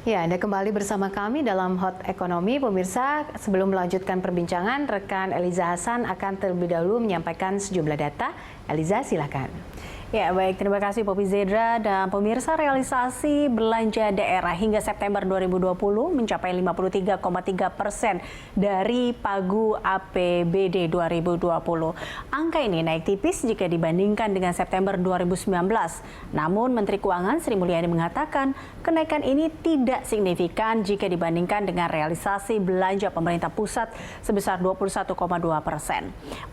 Ya, Anda kembali bersama kami dalam Hot Ekonomi. Pemirsa, sebelum melanjutkan perbincangan, rekan Eliza Hasan akan terlebih dahulu menyampaikan sejumlah data. Eliza, silakan. Ya, baik. Terima kasih Poppy Zedra. Dan pemirsa, realisasi belanja daerah hingga September 2020 mencapai 53,3% dari pagu APBD 2020. Angka ini naik tipis jika dibandingkan dengan September 2019. Namun, Menteri Keuangan Sri Mulyani mengatakan kenaikan ini tidak signifikan jika dibandingkan dengan realisasi belanja pemerintah pusat sebesar 21,2%.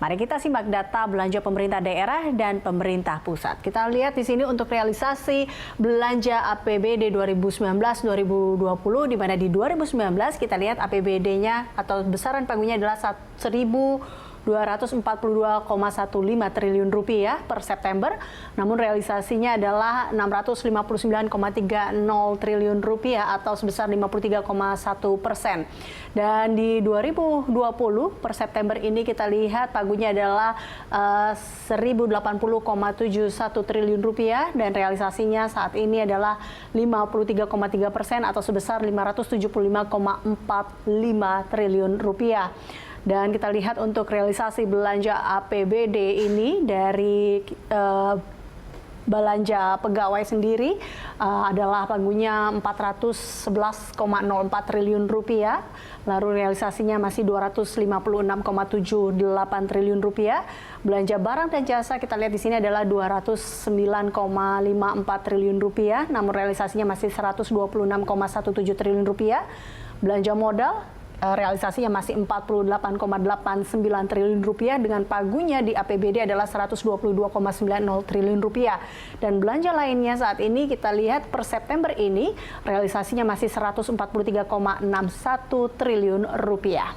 Mari kita simak data belanja pemerintah daerah dan pemerintah pusat. Kita lihat di sini untuk realisasi belanja APBD 2019-2020, di mana di 2019 kita lihat APBD-nya atau besaran pagunya adalah 1.242,15 triliun rupiah per September, namun realisasinya adalah 659,30 triliun rupiah atau sebesar 53,1%. Dan di 2020 per September ini kita lihat pagunya adalah 1.080,71 triliun rupiah dan realisasinya saat ini adalah 53,3% atau sebesar 575,45 triliun rupiah. Dan kita lihat untuk realisasi belanja APBD ini dari belanja pegawai sendiri adalah pagunya 411,04 triliun rupiah, lalu realisasinya masih 256,78 triliun rupiah. Belanja barang dan jasa kita lihat di sini adalah 209,54 triliun rupiah, namun realisasinya masih 126,17 triliun rupiah. Belanja modal realisasinya masih 48,89 triliun rupiah dengan pagunya di APBD adalah 122,90 triliun rupiah. Dan belanja lainnya saat ini kita lihat per September ini realisasinya masih 143,61 triliun rupiah.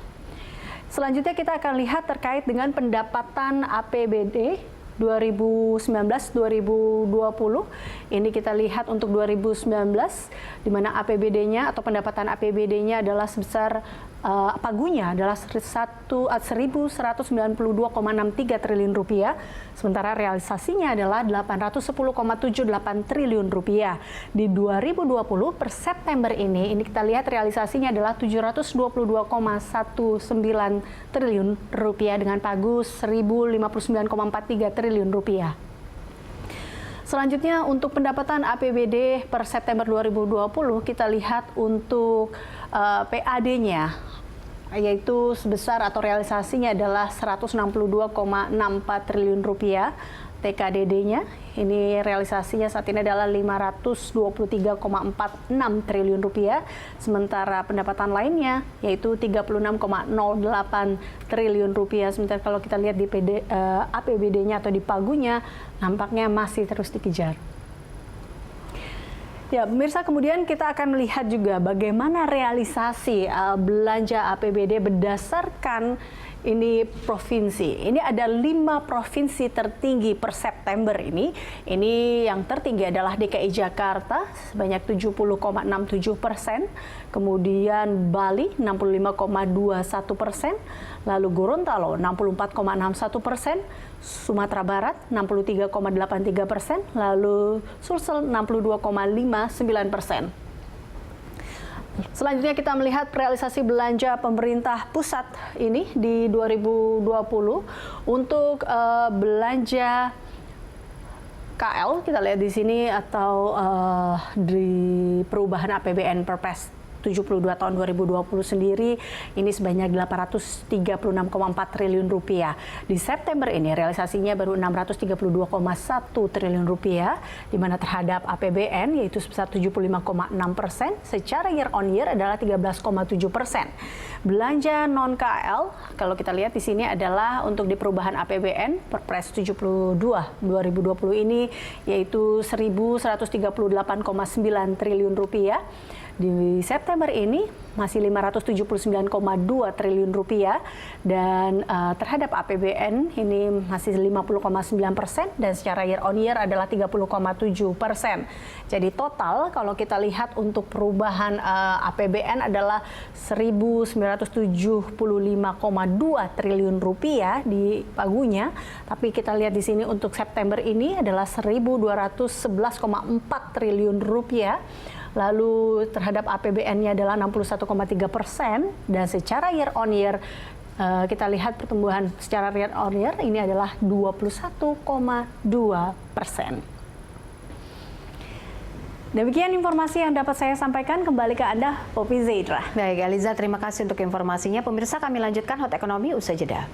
Selanjutnya kita akan lihat terkait dengan pendapatan APBD 2019-2020. Ini kita lihat untuk 2019 di mana APBD-nya atau pendapatan APBD-nya adalah sebesar pagunya adalah 1.192,63 triliun rupiah, sementara realisasinya adalah 810,78 triliun rupiah. Di 2020 per September ini kita lihat realisasinya adalah 722,19 triliun rupiah dengan pagu 1.059,43 triliun rupiah. Selanjutnya untuk pendapatan APBD per September 2020 kita lihat untuk PAD-nya yaitu sebesar atau realisasinya adalah 162,64 triliun rupiah. TKDD-nya ini realisasinya saat ini adalah 523,46 triliun rupiah, sementara pendapatan lainnya yaitu 36,08 triliun rupiah. Sementara kalau kita lihat di APBD-nya atau di pagunya nampaknya masih terus dikejar. Ya, pemirsa, kemudian kita akan melihat juga bagaimana realisasi belanja APBD berdasarkan ini provinsi. Ini ada 5 provinsi tertinggi per September ini. Ini yang tertinggi adalah DKI Jakarta sebanyak 70,67%, kemudian Bali 65,21%, lalu Gorontalo 64,61%, Sumatera Barat 63,83%, lalu Sulsel 62,59%. Selanjutnya kita melihat realisasi belanja pemerintah pusat ini di 2020 untuk belanja KL kita lihat di sini atau di perubahan APBN Perpres 72 tahun 2020 sendiri ini sebanyak 836,4 triliun rupiah. Di September ini realisasinya baru 632,1 triliun rupiah, di mana terhadap APBN yaitu sebesar 75,6%, secara year on year adalah 13,7%. Belanja non KL kalau kita lihat di sini adalah untuk di perubahan APBN Perpres 72 2020 ini yaitu 1.138,9 triliun rupiah. Di September ini masih 579,2 triliun rupiah dan terhadap APBN ini masih 50,9% dan secara year on year adalah 30,7%. Jadi total kalau kita lihat untuk perubahan APBN adalah 1.975,2 triliun rupiah di pagunya, tapi kita lihat di sini untuk September ini adalah 1.211,4 triliun rupiah. lalu terhadap APBN-nya adalah 61,3%, dan secara year on year kita lihat pertumbuhan secara year on year ini adalah 21,2%. Demikian informasi yang dapat saya sampaikan. Kembali ke Anda, Poppy Zaidra. Baik, Eliza, terima kasih untuk informasinya. Pemirsa, kami lanjutkan Hot Ekonomi usai jeda.